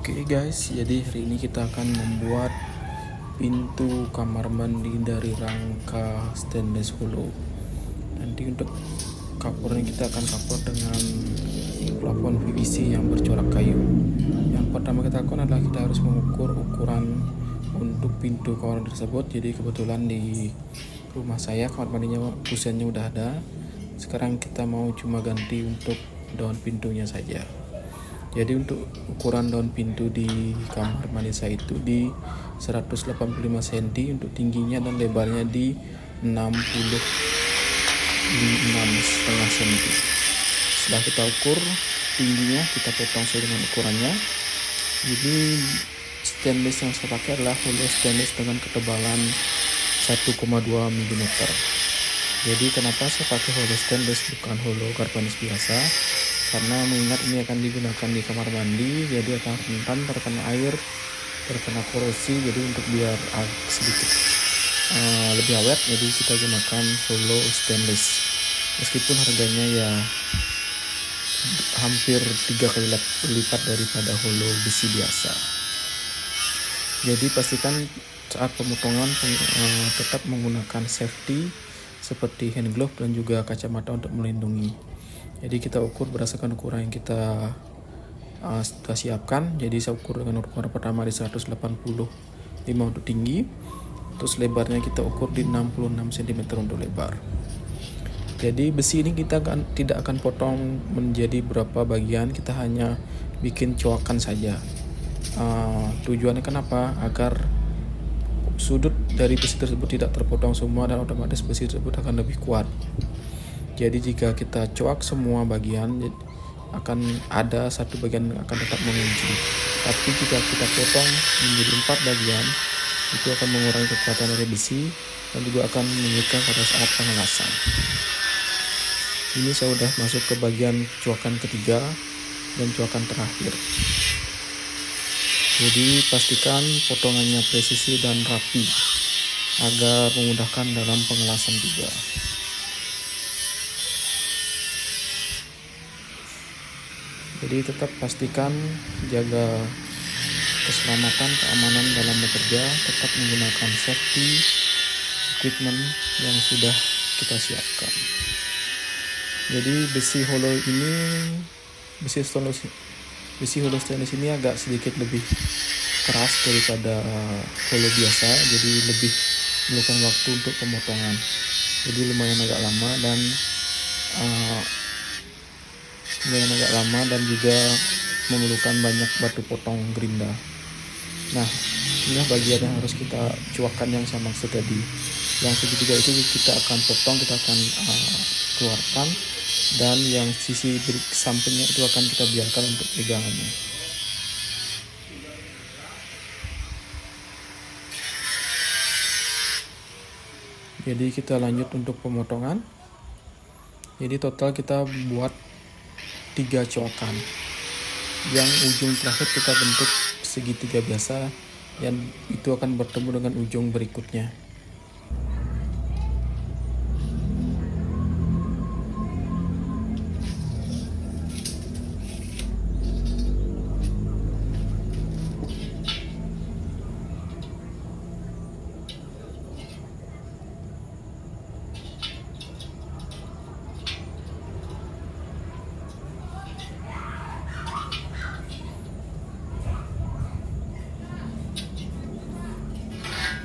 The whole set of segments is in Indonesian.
Oke guys, jadi hari ini kita akan membuat pintu kamar mandi dari rangka stainless hollow. Nanti untuk covernya kita akan cover dengan plafon PVC yang bercorak kayu. Yang pertama kita lakukan adalah kita harus mengukur ukuran untuk pintu kamar tersebut. Jadi kebetulan di rumah saya kamar mandinya kusennya udah ada. Sekarang kita mau cuma ganti untuk daun pintunya saja. Jadi untuk ukuran daun pintu di kamar mandi saya itu di 185 cm untuk tingginya dan lebarnya di 6,5 cm. Setelah kita ukur tingginya, kita potong sesuai dengan ukurannya. Jadi stainless yang saya pakai adalah hollow stainless dengan ketebalan 1,2 mm. Jadi kenapa saya pakai hollow stainless bukan hollow karbonis biasa? Karena mengingat ini akan digunakan di kamar mandi, jadi akan rentan terkena air, terkena korosi. Jadi untuk biar sedikit lebih awet, jadi kita gunakan hollow stainless. Meskipun harganya ya hampir 3 kali lipat daripada hollow besi biasa. Jadi pastikan saat pemotongan tetap menggunakan safety seperti hand glove dan juga kacamata untuk melindungi. Jadi kita ukur berdasarkan ukuran yang kita siapkan. Jadi saya ukur dengan ukuran pertama di 185 untuk tinggi, terus lebarnya kita ukur di 66 cm untuk lebar. Jadi besi ini kita tidak akan potong menjadi berapa bagian, kita hanya bikin coakan saja. Tujuannya kenapa? Agar sudut dari besi tersebut tidak terpotong semua dan otomatis besi tersebut akan lebih kuat. Jadi jika kita coak semua bagian, akan ada satu bagian yang akan tetap mengunci. Tapi jika kita potong menjadi 4 bagian, itu akan mengurangi kekuatan dari besi dan juga akan menyulitkan pada saat pengelasan. Ini saya sudah masuk ke bagian coakan ketiga dan coakan terakhir. Jadi pastikan potongannya presisi dan rapi agar memudahkan dalam pengelasan juga. Jadi tetap pastikan jaga keselamatan, keamanan dalam bekerja, tetap menggunakan safety equipment yang sudah kita siapkan. Jadi besi hollow stainless ini agak sedikit lebih keras daripada hollow biasa, jadi lebih memerlukan waktu untuk pemotongan. Jadi lumayan agak lama dan juga memerlukan banyak batu potong gerinda. Nah, inilah bagian yang harus kita cuakkan yang saya maksud tadi. Yang segitiga itu kita akan potong, kita akan keluarkan, dan yang sisi sampingnya itu akan kita biarkan untuk pegangannya. Jadi kita lanjut untuk pemotongan. Jadi total kita buat 3 coakan. Yang ujung terakhir kita bentuk segitiga biasa dan itu akan bertemu dengan ujung berikutnya.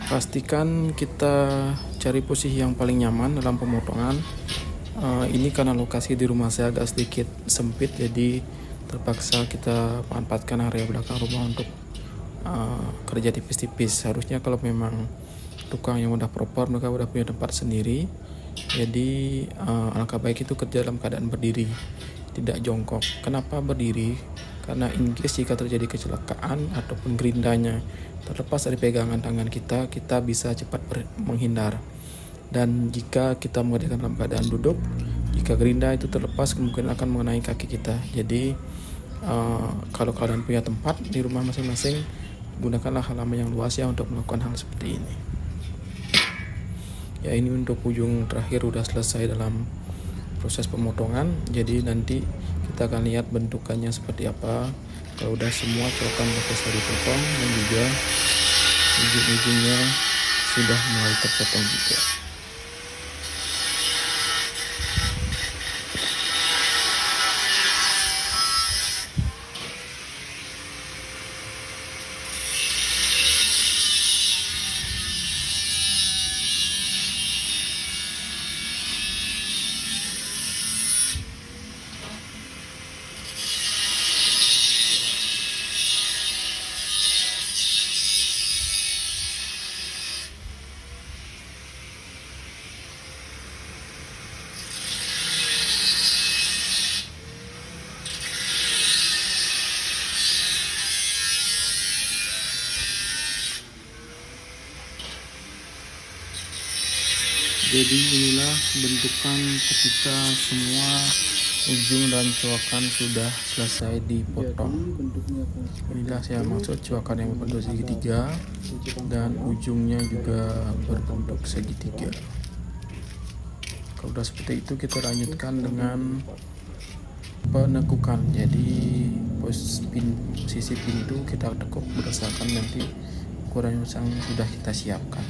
Pastikan kita cari posisi yang paling nyaman dalam pemotongan. Ini karena lokasi di rumah saya agak sedikit sempit, jadi terpaksa kita manfaatkan area belakang rumah untuk kerja tipis-tipis. Harusnya kalau memang tukang yang udah proper, mereka udah punya tempat sendiri. Jadi alangkah baik itu kerja dalam keadaan berdiri, tidak jongkok. Kenapa berdiri? Karena in case jika terjadi kecelakaan ataupun gerindanya terlepas dari pegangan tangan kita bisa cepat menghindar. Dan jika kita mengerjakan dalam keadaan duduk, jika gerinda itu terlepas kemungkinan akan mengenai kaki kita. Jadi kalau kalian punya tempat di rumah masing-masing, gunakanlah halaman yang luas ya untuk melakukan hal seperti ini. Ya, ini untuk ujung terakhir udah selesai dalam proses pemotongan. Jadi nanti kita akan lihat bentukannya seperti apa. Kalau udah semua colokan udah selesai dipotong dan juga ujung-ujungnya sudah mulai terpotong juga. Jadi inilah bentukan ketika semua ujung dan coakan sudah selesai dipotong. Inilah saya maksud coakan yang berbentuk segitiga dan ujungnya juga berbentuk segitiga. Kalau sudah seperti itu, kita lanjutkan dengan penekukan. Jadi posisi pintu kita tekuk berdasarkan nanti ukuran yang sudah kita siapkan.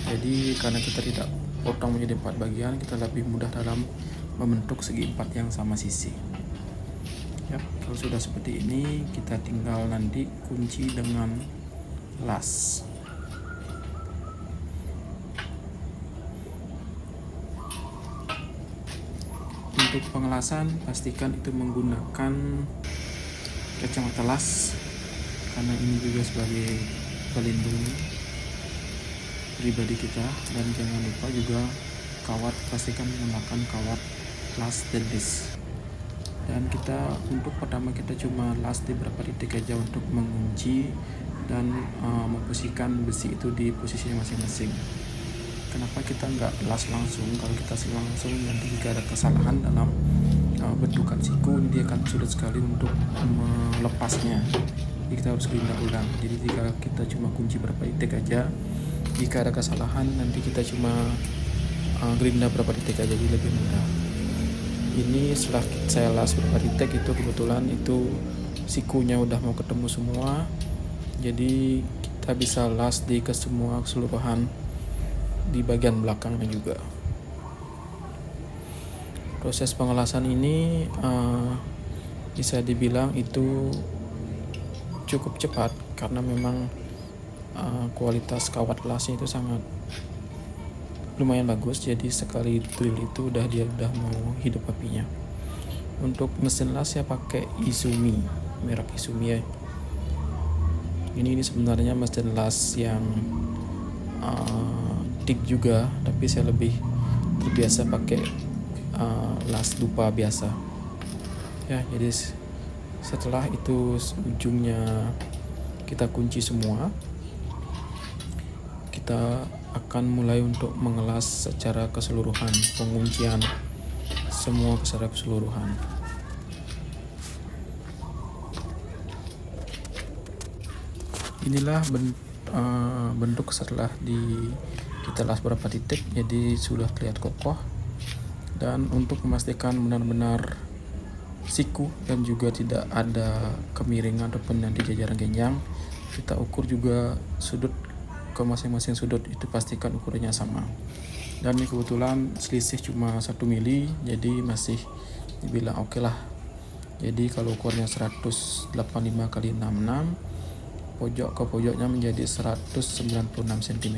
Jadi karena kita tidak potong menjadi 4 bagian, kita lebih mudah dalam membentuk segi 4 yang sama sisi. Ya, kalau sudah seperti ini, kita tinggal nanti kunci dengan las. Untuk pengelasan, pastikan itu menggunakan kacamata las, karena ini juga sebagai pelindung pribadi kita. Dan jangan lupa juga kawat, pastikan menggunakan kawat las dan dis. Dan kita untuk pertama kita cuma las di beberapa titik aja untuk mengunci dan memposisikan besi itu di posisinya masing-masing. Kenapa kita nggak las langsung? Kalau kita langsung nanti jika ada kesalahan dalam bentukan siku, dia akan sulit sekali untuk melepasnya. Jadi kita harus gerinda ulang. Jadi jika kita cuma kunci berapa titik aja, jika ada kesalahan nanti kita cuma gerinda berapa titik aja, jadi lebih mudah. Ini setelah saya las berapa titik, itu kebetulan itu sikunya udah mau ketemu semua, jadi kita bisa las di semua keseluruhan di bagian belakangnya juga. Proses pengelasan ini bisa dibilang itu cukup cepat karena memang kualitas kawat lasnya itu sangat lumayan bagus. Jadi sekali drill itu dia udah mau hidup apinya. Untuk mesin las saya pakai Izumi, merek Izumi ya. Ini sebenarnya mesin las yang tik juga, tapi saya lebih terbiasa pakai las dupa biasa ya. Jadi setelah itu ujungnya kita kunci semua, kita akan mulai untuk mengelas secara keseluruhan, penguncian semua secara keseluruhan. Inilah bentuk setelah kita las berapa titik, jadi sudah terlihat kokoh. Dan untuk memastikan benar-benar siku dan juga tidak ada kemiringan ataupun nanti jajaran genjang, kita ukur juga sudut ke masing-masing sudut, itu pastikan ukurannya sama. Dan ini kebetulan selisih cuma 1 mili, jadi masih dibilang oke lah. Jadi kalau ukurnya 185 x 66, pojok ke pojoknya menjadi 196 cm.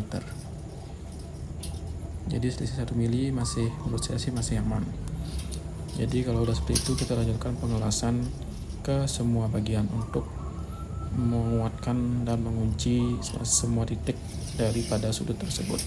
Jadi selisih 1 mili masih, menurut saya sih masih aman. Jadi kalau udah seperti itu, kita lanjutkan pengelasan ke semua bagian untuk menguatkan dan mengunci semua titik daripada sudut tersebut.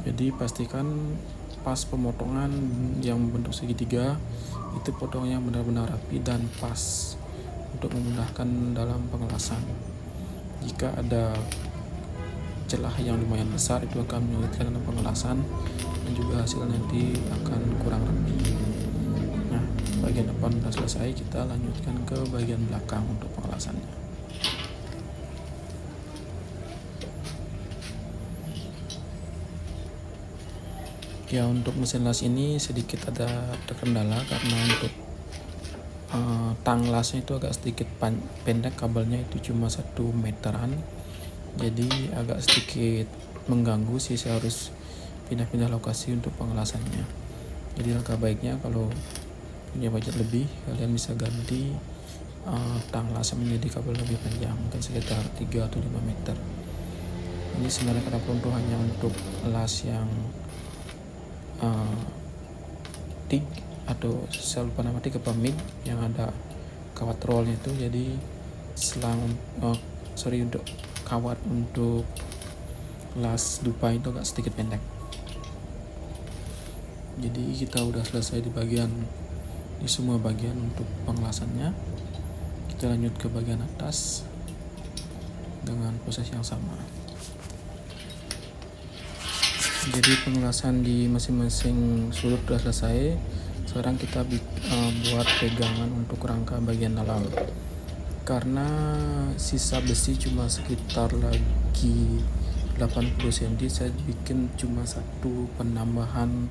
Jadi pastikan pas pemotongan yang bentuk segitiga itu potongnya benar-benar rapi dan pas untuk memudahkan dalam pengelasan. Jika ada celah yang lumayan besar itu akan menyulitkan dalam pengelasan dan juga hasil nanti akan kurang rapi. Nah, bagian depan sudah selesai, kita lanjutkan ke bagian belakang untuk pengelasannya. Ya, untuk mesin las ini sedikit ada terkendala karena untuk tang lasnya itu agak sedikit pendek, kabelnya itu cuma 1 meteran, jadi agak sedikit mengganggu sih. Saya harus pindah-pindah lokasi untuk pengelasannya. Jadi langkah baiknya kalau punya budget lebih, kalian bisa ganti tang lasnya menjadi kabel lebih panjang, mungkin sekitar 3 atau 5 meter. Ini sebenarnya kenapa untuk hanya untuk las yang TIG atau saya lupa nama TIG apa MIG yang ada kawat rollnya itu, jadi untuk kawat untuk las dupa itu agak sedikit pendek. Jadi kita udah selesai di semua bagian untuk pengelasannya. Kita lanjut ke bagian atas dengan proses yang sama. Jadi pengelasan di masing-masing sudut sudah selesai. Sekarang kita buat pegangan untuk rangka bagian dalam. Karena sisa besi cuma sekitar lagi 80 cm, saya bikin cuma 1 penambahan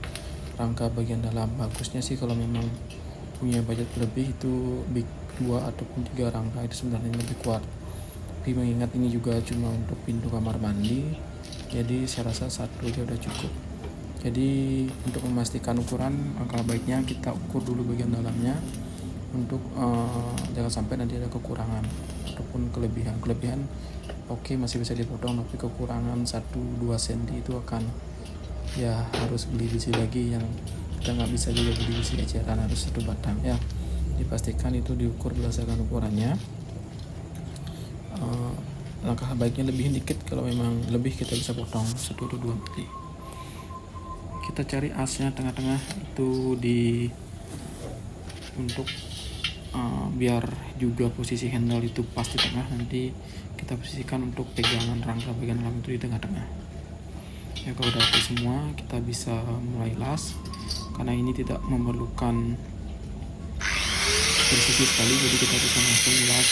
rangka bagian dalam. Bagusnya sih kalau memang punya budget lebih itu 2 ataupun 3 rangka itu sebenarnya lebih kuat. Tapi mengingat ini juga cuma untuk pintu kamar mandi, jadi saya rasa 1 aja udah cukup. Jadi untuk memastikan ukuran, angka baiknya kita ukur dulu bagian dalamnya untuk jangan sampai nanti ada kekurangan ataupun kelebihan oke, masih bisa dipotong, tapi kekurangan 1-2 cm itu akan ya harus beli besi lagi, yang kita nggak bisa juga beli besi eceran, harus 1 batang ya. Dipastikan itu diukur berdasarkan ukurannya. Langkah baiknya lebih dikit, kalau memang lebih kita bisa potong 1 atau 2 mili. Kita cari asnya tengah-tengah itu untuk biar juga posisi handle itu pas di tengah, nanti kita posisikan untuk pegangan rangka bagian dalam itu di tengah-tengah. Ya, kalau udah oke semua, kita bisa mulai las. Karena ini tidak memerlukan presisi sekali, jadi kita bisa langsung las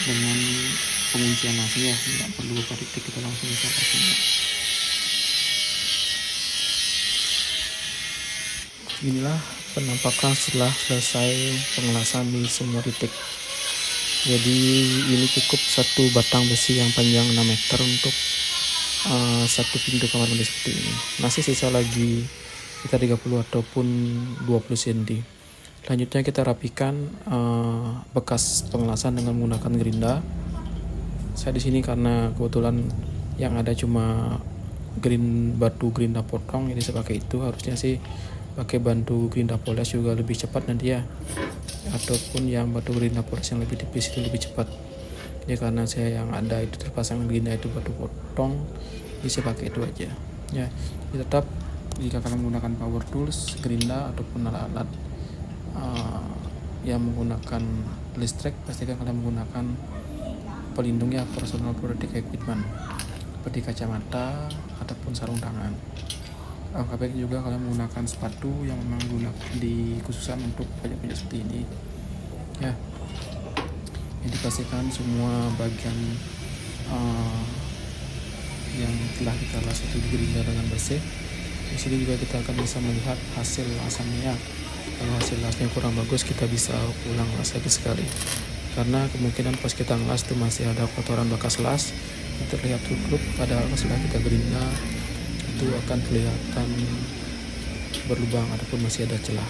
dengan penguncian langsung ya, tidak perlu titik, kita langsung bisa pasang. Inilah penampakan setelah selesai pengelasan di semua titik. Jadi ini cukup 1 batang besi yang panjang 6 meter untuk 1 pintu kamar mandi seperti ini. Masih sisa lagi kita 30 ataupun 20 cm. Selanjutnya kita rapikan bekas pengelasan dengan menggunakan gerinda. Saya di sini karena kebetulan yang ada cuma batu gerinda potong, jadi saya pakai itu. Harusnya sih pakai bantu gerinda poles juga lebih cepat nanti ya, ataupun yang batu gerinda poles yang lebih tipis itu lebih cepat. Jadi karena saya yang ada itu terpasang gerinda itu batu potong, jadi saya pakai itu aja ya. Tetap jika kalian menggunakan power tools, gerinda ataupun alat-alat yang menggunakan listrik, pastikan kalian menggunakan pelindung ya, personal protective equipment seperti kacamata ataupun sarung tangan. Angka baik juga kalian menggunakan sepatu yang memang dikhususkan untuk pajak-pajak seperti ini ya. Jadi pastikan semua bagian yang telah kita las itu digerinda dengan bersih. Di sini juga kita akan bisa melihat hasil lasannya ya. Kalau hasil lasnya kurang bagus, kita bisa ulang las lagi sekali, karena kemungkinan pas kita ngelas itu masih ada kotoran bekas las, terlihat tutup, padahal setelah kita gerinda itu akan kelihatan berlubang ataupun masih ada celah.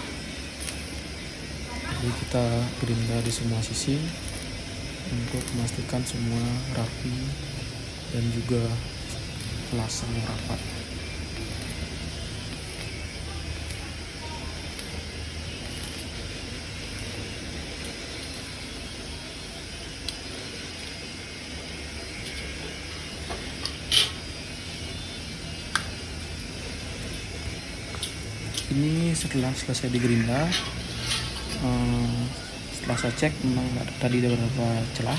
Jadi kita gerinda di semua sisi untuk memastikan semua rapi dan juga lasnya rapat. Ini setelah selesai digerinda, setelah saya cek memang tadi ada beberapa celah,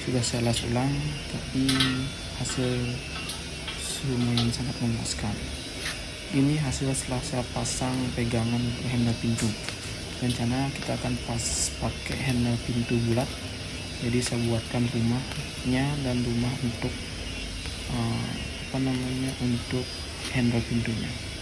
sudah saya las ulang, tapi hasil lumayan sangat memuaskan. Ini hasil setelah saya pasang pegangan handle pintu. Rencana kita akan pakai handle pintu bulat, jadi saya buatkan rumahnya dan rumah untuk untuk handle pintunya.